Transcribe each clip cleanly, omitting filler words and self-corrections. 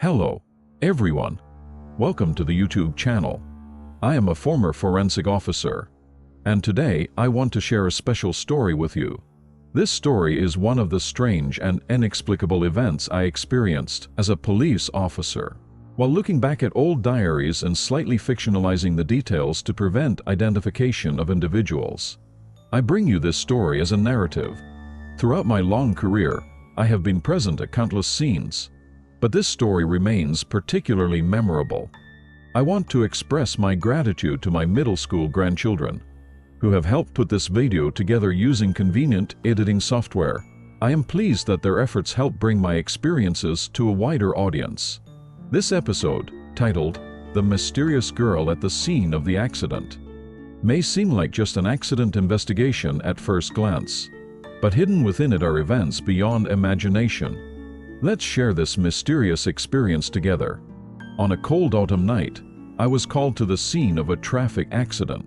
Hello, everyone. Welcome to the YouTube channel. I am a former forensic officer, and today I want to share a special story with you. This story is one of the strange and inexplicable events I experienced as a police officer. While looking back at old diaries and slightly fictionalizing the details to prevent identification of individuals, I bring you this story as a narrative. Throughout my long career, I have been present at countless scenes, but this story remains particularly memorable. I want to express my gratitude to my middle school grandchildren, who have helped put this video together using convenient editing software. I am pleased that their efforts help bring my experiences to a wider audience. This episode, titled "The Mysterious Girl at the Scene of the Accident," may seem like just an accident investigation at first glance, but hidden within it are events beyond imagination. Let's share this mysterious experience together. On a cold autumn night, I was called to the scene of a traffic accident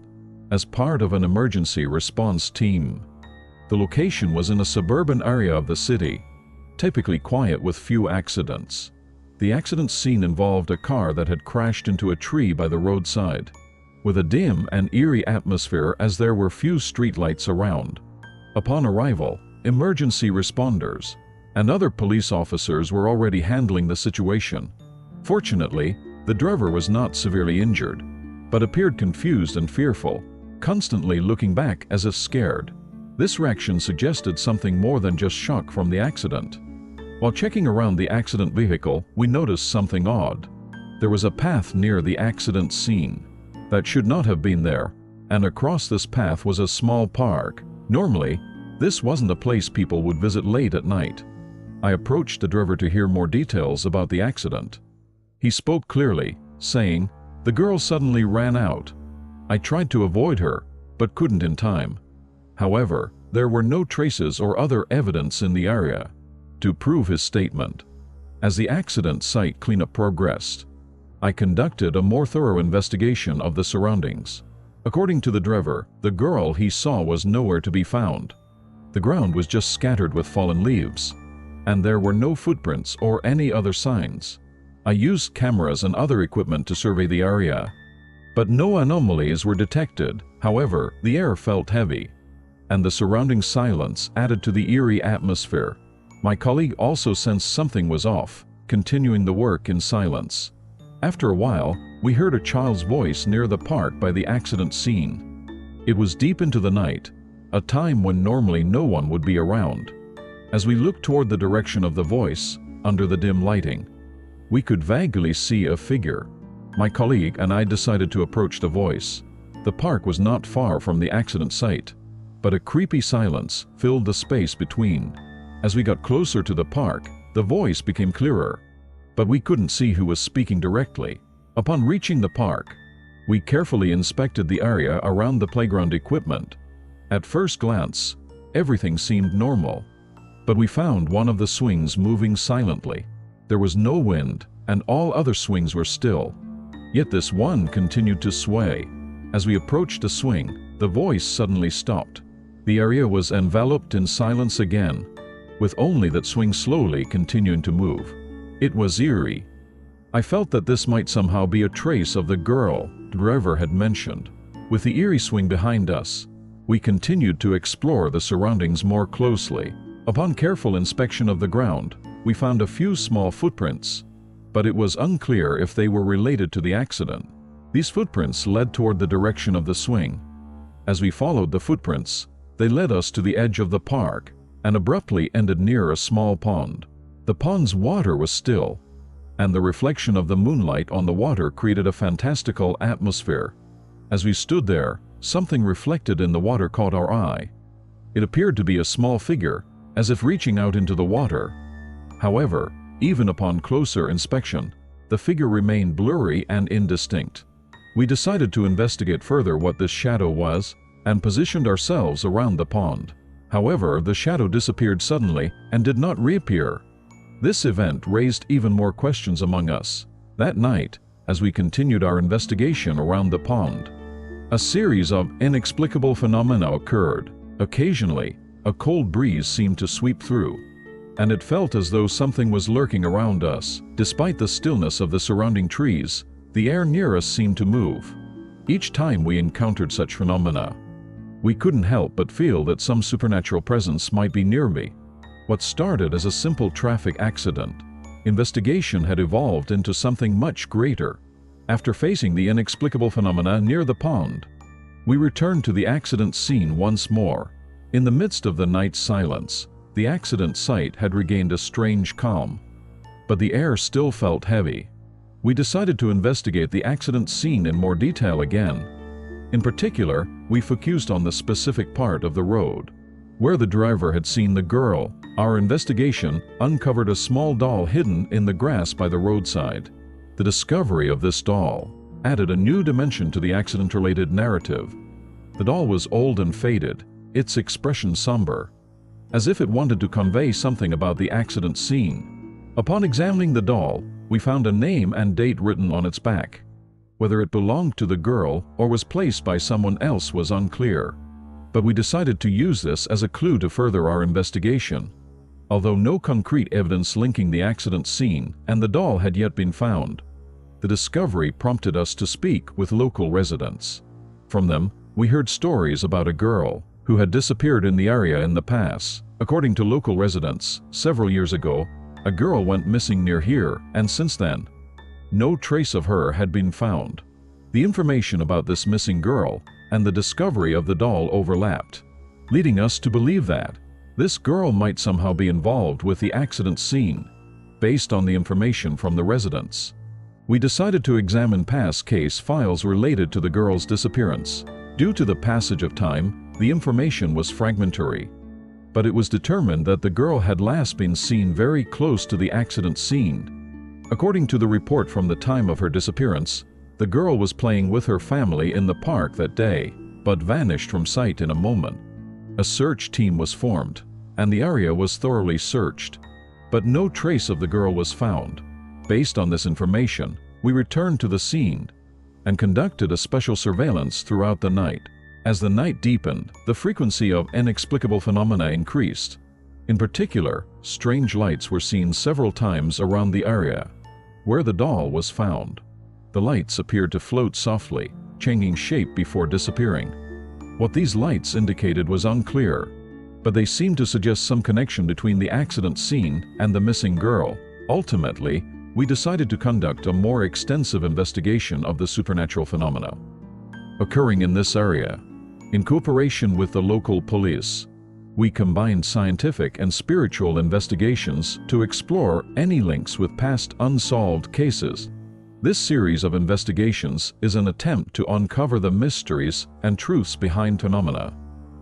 as part of an emergency response team. The location was in a suburban area of the city, typically quiet with few accidents. The accident scene involved a car that had crashed into a tree by the roadside, with a dim and eerie atmosphere as there were few streetlights around. Upon arrival, emergency responders and other police officers were already handling the situation. Fortunately, the driver was not severely injured, but appeared confused and fearful, constantly looking back as if scared. This reaction suggested something more than just shock from the accident. While checking around the accident vehicle, we noticed something odd. There was a path near the accident scene that should not have been there, and across this path was a small park. Normally, this wasn't a place people would visit late at night. I approached the driver to hear more details about the accident. He spoke clearly, saying, "The girl suddenly ran out. I tried to avoid her, but couldn't in time." However, there were no traces or other evidence in the area to prove his statement. As the accident site cleanup progressed, I conducted a more thorough investigation of the surroundings. According to the driver, the girl he saw was nowhere to be found. The ground was just scattered with fallen leaves, and there were no footprints or any other signs. I used cameras and other equipment to survey the area, but no anomalies were detected. However, the air felt heavy, and the surrounding silence added to the eerie atmosphere. My colleague also sensed something was off, continuing the work in silence. After a while, we heard a child's voice near the park by the accident scene. It was deep into the night, a time when normally no one would be around. As we looked toward the direction of the voice, under the dim lighting, we could vaguely see a figure. My colleague and I decided to approach the voice. The park was not far from the accident site, but a creepy silence filled the space between. As we got closer to the park, the voice became clearer, but we couldn't see who was speaking directly. Upon reaching the park, we carefully inspected the area around the playground equipment. At first glance, everything seemed normal, but we found one of the swings moving silently. There was no wind, and all other swings were still. Yet this one continued to sway. As we approached the swing, the voice suddenly stopped. The area was enveloped in silence again, with only that swing slowly continuing to move. It was eerie. I felt that this might somehow be a trace of the girl the driver had mentioned. With the eerie swing behind us, we continued to explore the surroundings more closely. Upon careful inspection of the ground, we found a few small footprints, but it was unclear if they were related to the accident. These footprints led toward the direction of the swing. As we followed the footprints, they led us to the edge of the park and abruptly ended near a small pond. The pond's water was still, and the reflection of the moonlight on the water created a fantastical atmosphere. As we stood there, something reflected in the water caught our eye. It appeared to be a small figure, as if reaching out into the water. However, even upon closer inspection, the figure remained blurry and indistinct. We decided to investigate further what this shadow was and positioned ourselves around the pond. However, the shadow disappeared suddenly and did not reappear. This event raised even more questions among us. That night, as we continued our investigation around the pond, a series of inexplicable phenomena occurred. Occasionally, a cold breeze seemed to sweep through, and it felt as though something was lurking around us. Despite the stillness of the surrounding trees, the air near us seemed to move. Each time we encountered such phenomena, we couldn't help but feel that some supernatural presence might be near me. What started as a simple traffic accident, investigation had evolved into something much greater. After facing the inexplicable phenomena near the pond, we returned to the accident scene once more. In the midst of the night's silence, the accident site had regained a strange calm, but the air still felt heavy. We decided to investigate the accident scene in more detail again. In particular, we focused on the specific part of the road where the driver had seen the girl. Our investigation uncovered a small doll hidden in the grass by the roadside. The discovery of this doll added a new dimension to the accident-related narrative. The doll was old and faded, its expression somber, as if it wanted to convey something about the accident scene. Upon examining the doll, we found a name and date written on its back. Whether it belonged to the girl or was placed by someone else was unclear, but we decided to use this as a clue to further our investigation. Although no concrete evidence linking the accident scene and the doll had yet been found, the discovery prompted us to speak with local residents. From them, we heard stories about a girl who had disappeared in the area in the past. According to local residents, several years ago, a girl went missing near here, and since then, no trace of her had been found. The information about this missing girl and the discovery of the doll overlapped, leading us to believe that this girl might somehow be involved with the accident scene. Based on the information from the residents, we decided to examine past case files related to the girl's disappearance. Due to the passage of time, the information was fragmentary, but it was determined that the girl had last been seen very close to the accident scene. According to the report from the time of her disappearance, the girl was playing with her family in the park that day, but vanished from sight in a moment. A search team was formed, and the area was thoroughly searched, but no trace of the girl was found. Based on this information, we returned to the scene and conducted a special surveillance throughout the night. As the night deepened, the frequency of inexplicable phenomena increased. In particular, strange lights were seen several times around the area where the doll was found. The lights appeared to float softly, changing shape before disappearing. What these lights indicated was unclear, but they seemed to suggest some connection between the accident scene and the missing girl. Ultimately, we decided to conduct a more extensive investigation of the supernatural phenomena occurring in this area. In cooperation with the local police, we combined scientific and spiritual investigations to explore any links with past unsolved cases. This series of investigations is an attempt to uncover the mysteries and truths behind phenomena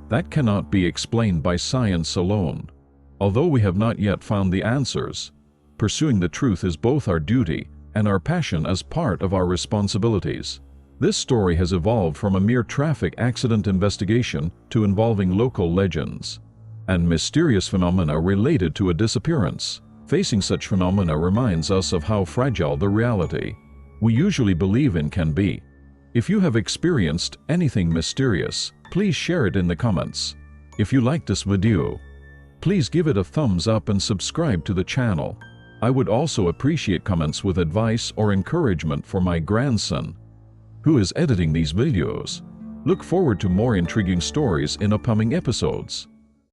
that cannot be explained by science alone. Although we have not yet found the answers, pursuing the truth is both our duty and our passion as part of our responsibilities. This story has evolved from a mere traffic accident investigation to involving local legends and mysterious phenomena related to a disappearance. Facing such phenomena reminds us of how fragile the reality we usually believe in can be. If you have experienced anything mysterious, please share it in the comments. If you liked this video, please give it a thumbs up and subscribe to the channel. I would also appreciate comments with advice or encouragement for my grandson, who is editing these videos. Look forward to more intriguing stories in upcoming episodes.